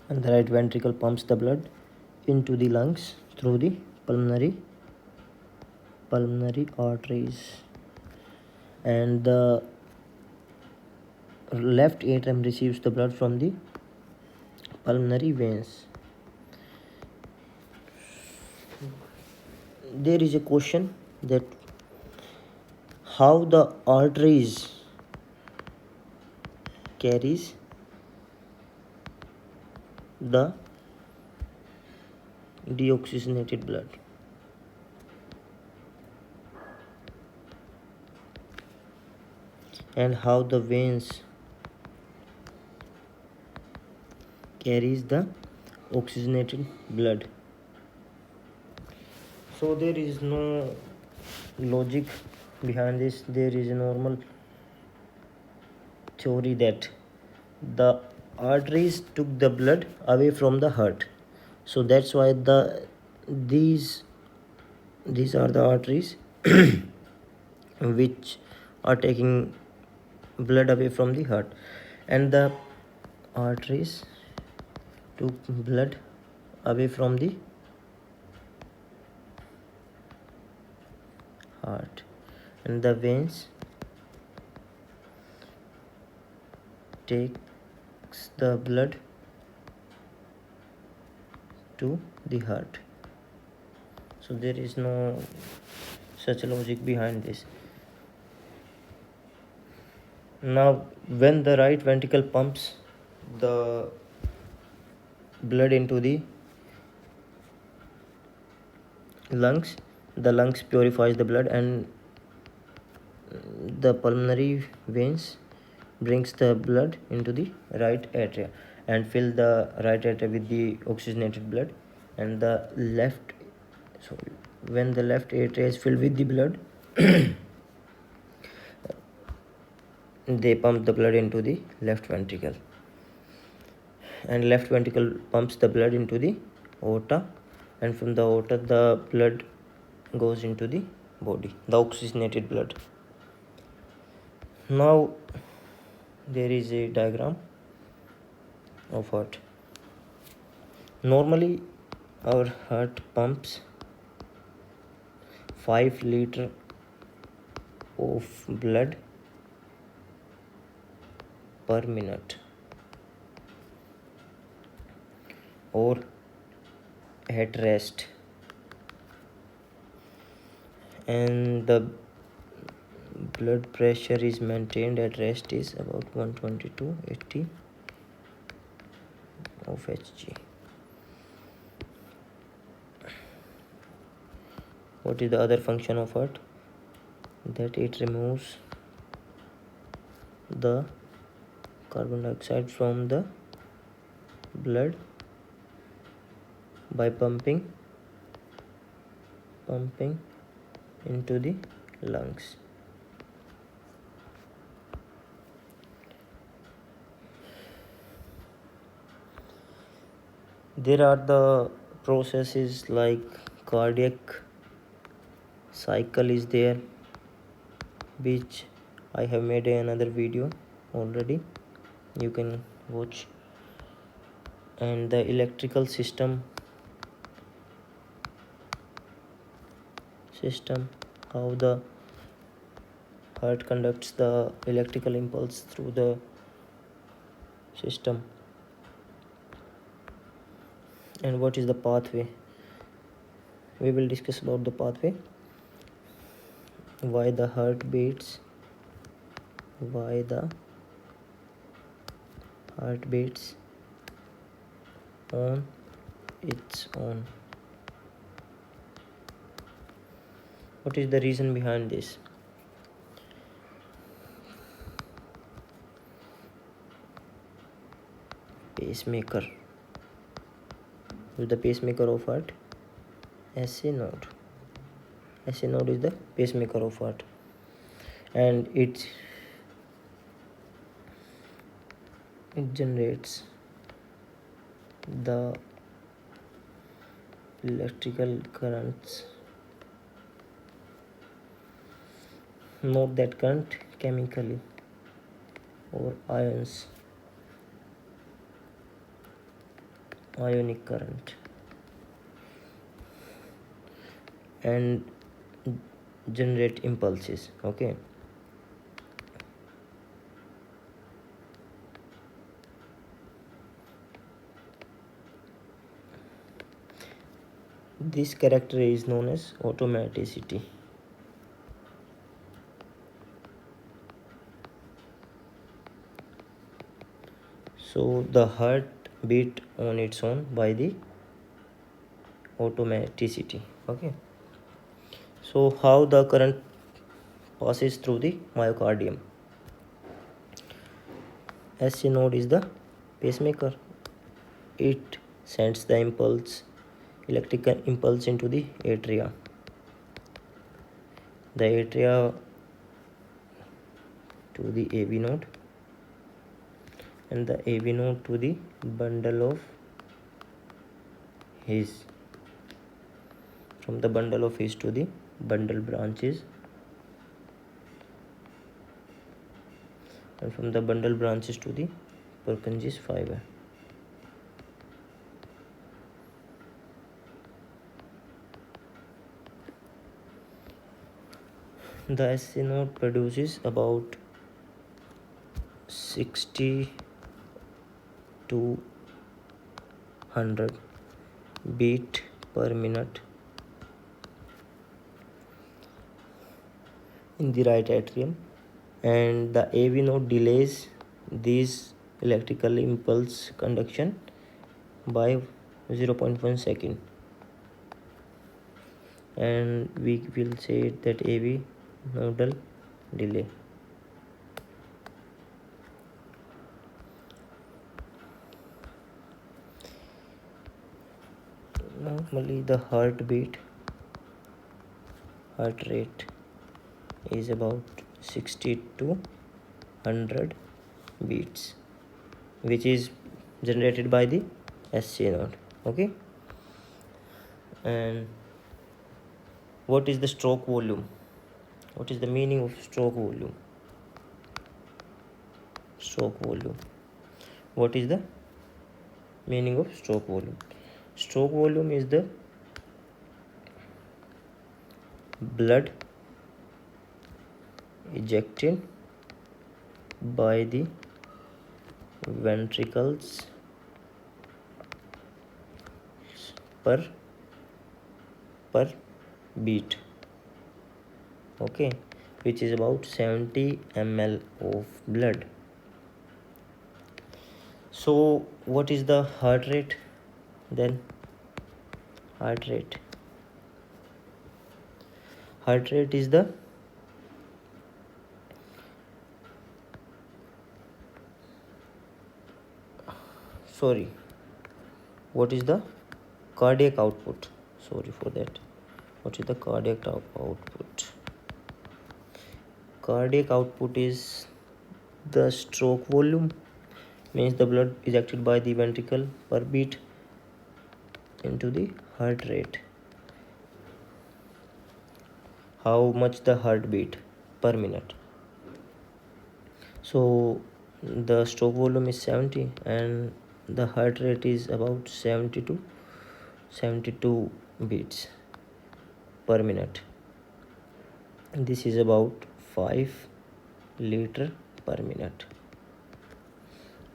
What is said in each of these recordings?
and the right ventricle pumps the blood into the lungs through the pulmonary arteries, and the left atrium receives the blood from the pulmonary veins. There is a question that how the arteries carries the deoxygenated blood. And how the veins carries the oxygenated blood. So there is no logic behind this. There is a normal theory that the arteries took the blood away from the heart. So that's why these are the arteries which are taking blood away from the heart, and the arteries took blood away from the heart, and the veins takes the blood to the heart. So there is no such logic behind this. Now when the right ventricle pumps the blood into the lungs, the lungs purifies the blood, and the pulmonary veins brings the blood into the right atria and fill the right atria with the oxygenated blood, and the left when the left atria is filled with the blood they pump the blood into the left ventricle, and left ventricle pumps the blood into the aorta, and from the aorta the blood goes into the body, the oxygenated blood. Now there is a diagram of heart. Normally our heart pumps 5 liter of blood per minute, or at rest, and the blood pressure is maintained at rest is about 120/80 of Hg. What is the other function of heart? That it removes the carbon dioxide from the blood by pumping into the lungs. There are the processes like cardiac cycle is there, which I have made another video already, you can watch, and the electrical system how the heart conducts the electrical impulse through the system, and what is the pathway. We will discuss about the pathway, why the heart beats on its own. What is the reason behind this? Pacemaker. Is the pacemaker of heart? SA node. SA node is the pacemaker of heart, and it generates the electrical currents. Note that current chemically, or ions. ionic current and generate impulses. Okay, this character is known as automaticity. So the heart beat on its own by the automaticity. Okay, so how the current passes through the myocardium. SC node is the pacemaker. It sends the electrical impulse into the atria. The atria to the AV node, and the AV node to the bundle of His. From the bundle of His to the bundle branches, and from the bundle branches to the Purkinje's fiber. The SC node produces about 60 to 100 beat per minute in the right atrium, and the AV node delays this electrical impulse conduction by 0.1 second, and we will say that AV nodal delay. Normally the heart rate is about 60 to 100 beats, which is generated by the SC node. Okay, and what is the stroke volume? What is the meaning of stroke volume? Stroke volume. What is the meaning of stroke volume? Stroke volume is the blood ejected by the ventricles per beat. Okay, which is about 70 ml of blood. So what is the heart rate then? Heart rate is the what is the cardiac output? Sorry for that. What is the cardiac output? Cardiac output is the stroke volume, means the blood ejected by the ventricle per beat, into the heart rate. How much the heartbeat per minute? So the stroke volume is 70 and the heart rate is about 70 to 72 beats per minute. This is about 5 liter per minute.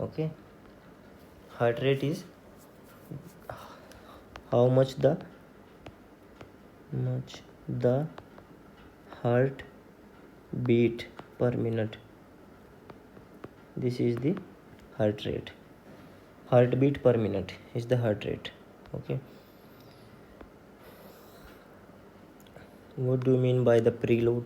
Okay, heart rate is how much the heart beat per minute. This is the heart rate. Heartbeat per minute is the heart rate. Okay, what do you mean by the preload?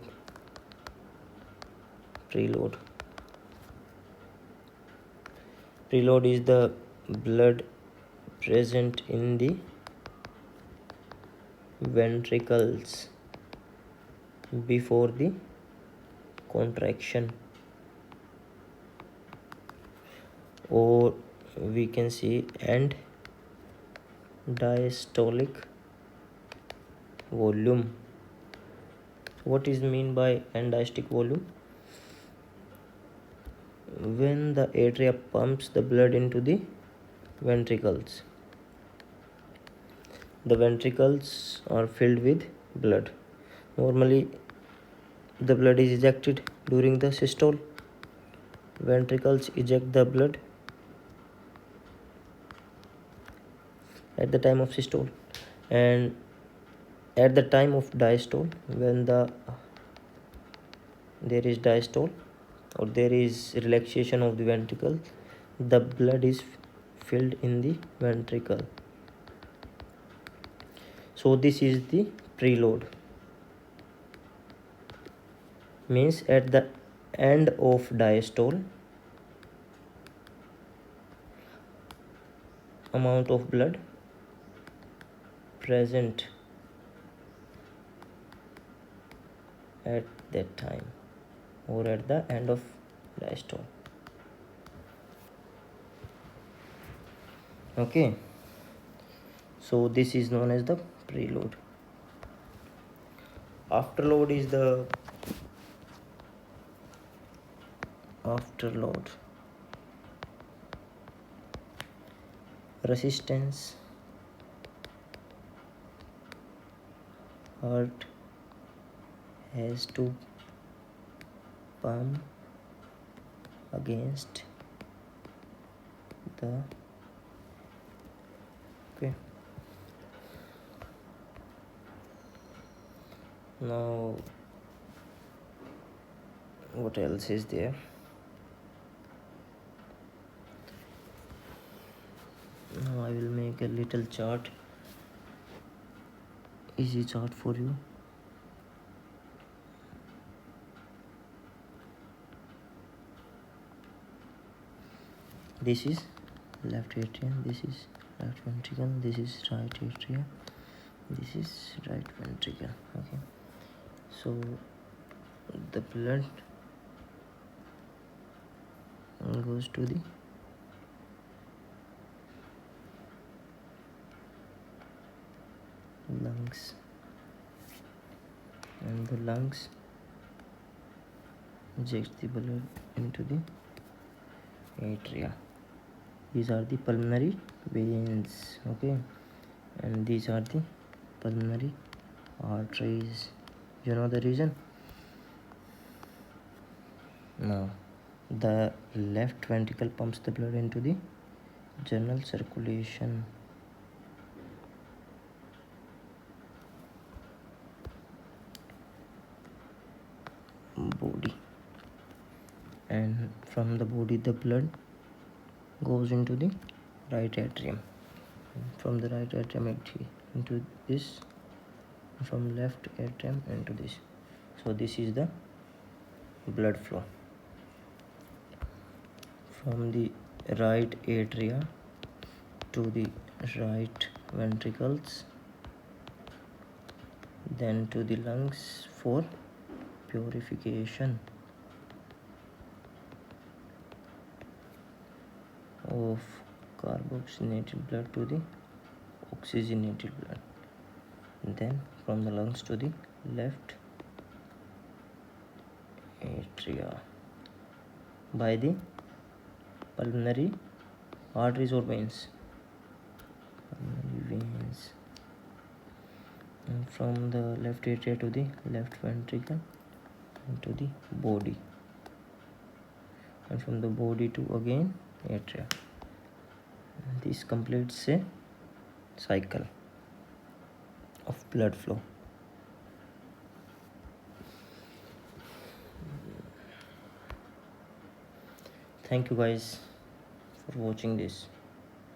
Preload is the blood present in the ventricles before the contraction, or we can see end diastolic volume. What is mean by end diastolic volume? When the atria pumps the blood into the ventricles, the ventricles are filled with blood. Normally the blood is ejected during the systole. Ventricles eject the blood at the time of systole, and at the time of diastole, when there is diastole or there is relaxation of the ventricle, the blood is filled in the ventricle. So this is the preload, means at the end of diastole, amount of blood present at that time or at the end of diastole. Okay, so this is known as the preload. Afterload is the afterload. Resistance, heart has to pump against the, okay. Now what else is there? Now I will make a little chart, easy chart for you. This is left atrium, this is left ventricle, this is right atrium, this is right ventricle. Okay, so the blood goes to the lungs, and the lungs injects the blood into the atria. These are the pulmonary veins, okay, and these are the pulmonary arteries. You know the reason? Now the left ventricle pumps the blood into the general circulation. Body, and from the body the blood goes into the right atrium, from the right atrium into this, from left atrium into this. So this is the blood flow from the right atria to the right ventricles, then to the lungs for purification of carboxylated blood to the oxygenated blood, then from the lungs to the left atria by the pulmonary arteries or veins. Pulmonary veins, and from the left atria to the left ventricle and to the body, and from the body to again atria. This completes a cycle of blood flow. Thank you guys for watching this.